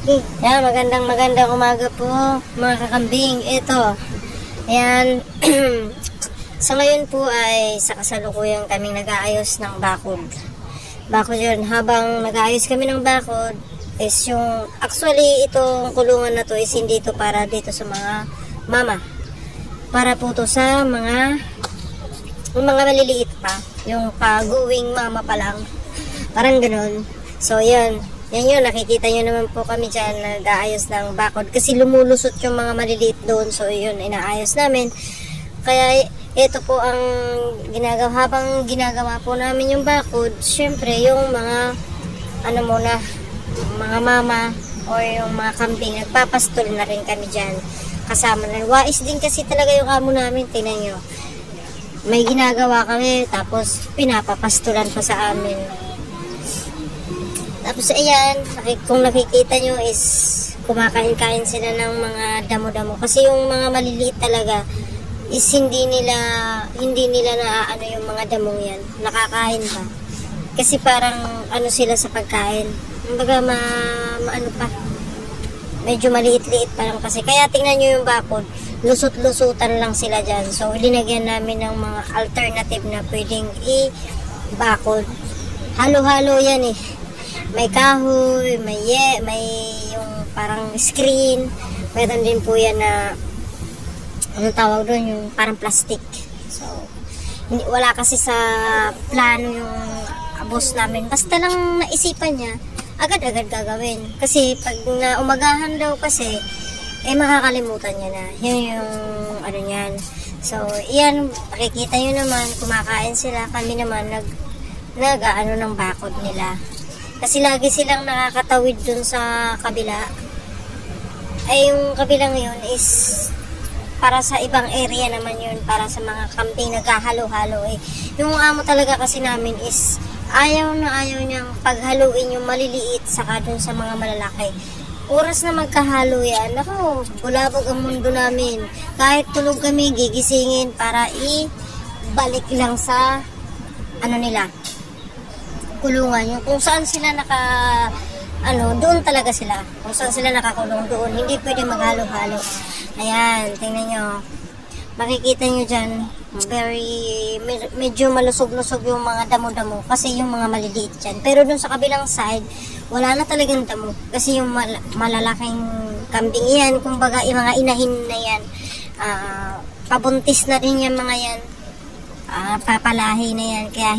Yan, magandang umaga po mga kakambing. Ito, ayan, sa ngayon po ay sa kasalukuyan kaming nag-aayos ng bakod. Bakod yun, habang nag-aayos kami ng bakod, is yung, actually itong kulungan na to is hindi to para dito sa mga mama. Para po to sa mga maliliit pa, yung paguwing mama pa lang. Parang ganun. So, yan yun, nakikita nyo naman po kami dyan, nag-aayos ng bakod. Kasi lumulusot yung mga maliliit doon. So, yun, inaayos namin. Kaya, ito po ang ginagawa. Habang ginagawa po namin yung bakod, syempre, yung mga, mga mama o yung mga kambing, nagpapastol na rin kami dyan. Kasama na. Wais din kasi talaga yung amo namin, tingnan nyo. May ginagawa kami, tapos pinapapastulan pa sa amin. Tapos ayan, kung nakikita nyo is kumakain-kain sila ng mga damo-damo. Kasi yung mga maliliit talaga is hindi nila naaano yung mga damong yan. Nakakain pa. Kasi parang sila sa pagkain. Kumbaga maano pa. Medyo maliit-liit pa lang kasi. Kaya tingnan nyo yung bakod. Lusot-lusutan lang sila dyan. So linagyan namin ng mga alternative na pwedeng i-bakod. Halo-halo yan eh. May kahoy, may yung parang screen. Meron din po yan na tawag doon, yung parang plastic. So, wala kasi sa plano yung boss namin. Basta lang naisipan niya, agad-agad gagawin. Kasi pag naumagahan daw kasi, makakalimutan niya na. Yun yung niyan. So, iyan, makikita nyo naman, kumakain sila. Kami naman, nag-ano ng bakod nila. Kasi lagi silang nakakatawid dun sa kabila. Ay yung kabilang yun is para sa ibang area naman yun. Para sa mga kambing naghahalo-halo eh. Yung amo talaga kasi namin is ayaw niyang paghaluin yung maliliit saka dun sa mga malalaki. Oras na magkahalo yan, naku, bulabog ang mundo namin. Kahit tulog kami, gigisingin para ibalik lang sa nila, kulungan. Yung kung saan sila doon talaga sila. Kung saan sila nakakulong doon. Hindi pwede maghalo-halo. Ayan, tingnan nyo. Makikita nyo dyan, medyo malusog-lusog yung mga damo-damo. Kasi yung mga maliliit dyan. Pero doon sa kabilang side, wala na talagang damo. Kasi yung malalaking kambing yan, kumbaga yung mga inahin na yan, pabuntis na rin yung mga yan. Papalahi na yan, kaya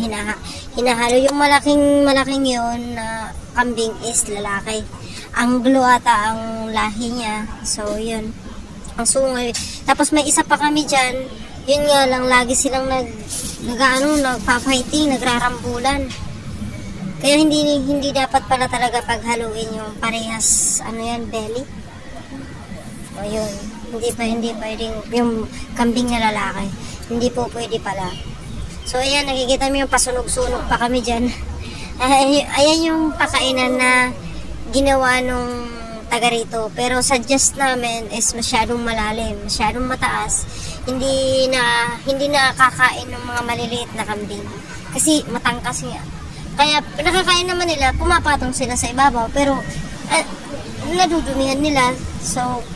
hinahalo yung malaking yun na kambing is lalaki. Anglo ata ang lahi niya. So yun, ang sungay. Tapos may isa pa kami dyan, yun nga lang, lagi silang nagpa-fighting, nagrarambulan. Kaya hindi dapat pala talaga paghaluin yung parehas belly. O yun, hindi pwedeng yung kambing na lalaki. Hindi po pwede pala. So ayan, nakikita mo yung pasunog-sunog pa kami dyan. Ayan yung pakainan na ginawa nung taga rito. Pero suggest namin is masyadong malalim, masyadong mataas. Hindi na kakain ng mga maliliit na kambing. Kasi matangkas nga. Kaya nakakain naman nila, pumapatong sila sa ibabaw. Pero nadudumihan nila. So,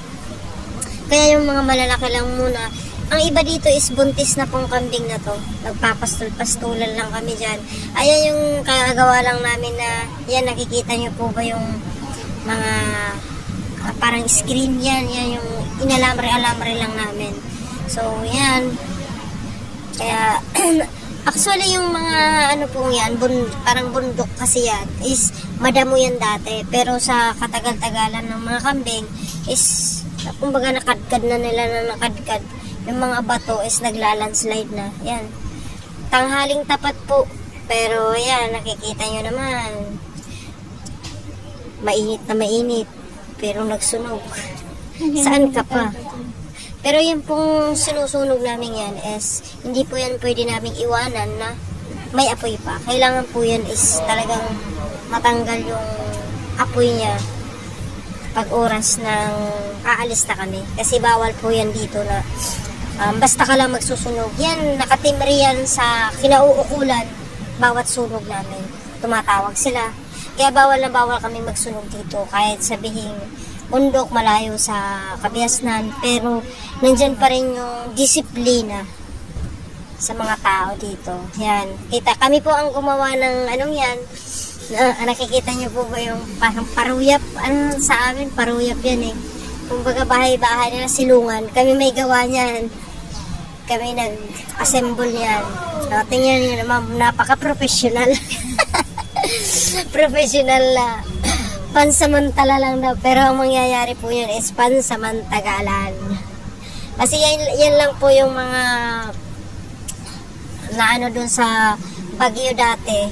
kaya yung mga malalaki lang muna. Ang iba dito is buntis na pong kambing na to. Nagpapastol-pastulan lang kami dyan. Ayan yung kagawa lang namin na, yan, nakikita nyo po ba yung mga parang screen yan. Yan yung inalamre-alamre lang namin. So, yan. Kaya, actually yung mga pong yan, parang bundok kasi yan, is madamo yan dati. Pero sa katagal-tagalan ng mga kambing, is, kumbaga nakadkad na nila na nakadkad. Yung mga bato is naglalandslide na. Yan. Tanghaling tapat po. Pero yan, nakikita nyo naman. Mainit na mainit. Pero nagsunog. Saan ka pa? Pero yung pong sinusunog namin yan is, hindi po yan pwede namin iwanan na may apoy pa. Kailangan po yan is talagang matanggal yung apoy niya pag oras ng aalis na kami. Kasi bawal po yan dito na basta ka lang magsusunog. Yan, nakatimri yan sa kinauukulan bawat sunog namin. Tumatawag sila. Kaya bawal na bawal kami magsunog dito. Kahit sabihin, bundok, malayo sa Kabiasnan. Pero, nandyan pa rin yung disiplina sa mga tao dito. Yan. Kita, kami po ang gumawa ng anong yan. Nakikita niyo po ba yung parang paruyap? Ano sa amin? Paruyap yan eh. Kumbaga bahay-bahay na silungan. Kami may gawa niyan. Kami nag-assemble yan. Tingnan niyo naman, napaka-professional. Professional na. Pansamantala lang daw. Pero ang mangyayari po yun is pansamantagalan. Kasi yan lang po yung mga na ano dun sa Baguio dati.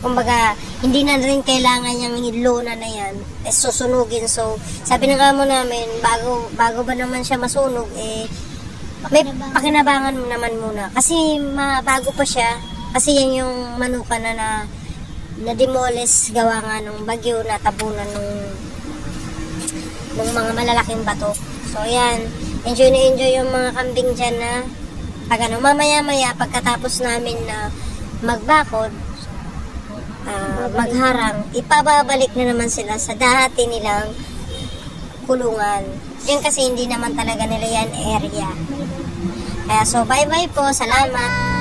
Kumbaga, hindi na rin kailangan yung lona na yan. Susunugin. So, sabi ng amo namin, bago ba naman siya masunog, may pakinabangan naman muna. Kasi bago pa siya. Kasi yan yung manukan na demolish gawa nga nung bagyo na tabunan nung mga malalaking bato. So yan, enjoy na enjoy yung mga kambing dyan na pag mamaya-maya pagkatapos namin na magbakod, magharang, ipababalik na naman sila sa dati nilang kulungan. Yan kasi hindi naman talaga nila yan area. Kaya so bye-bye po, salamat.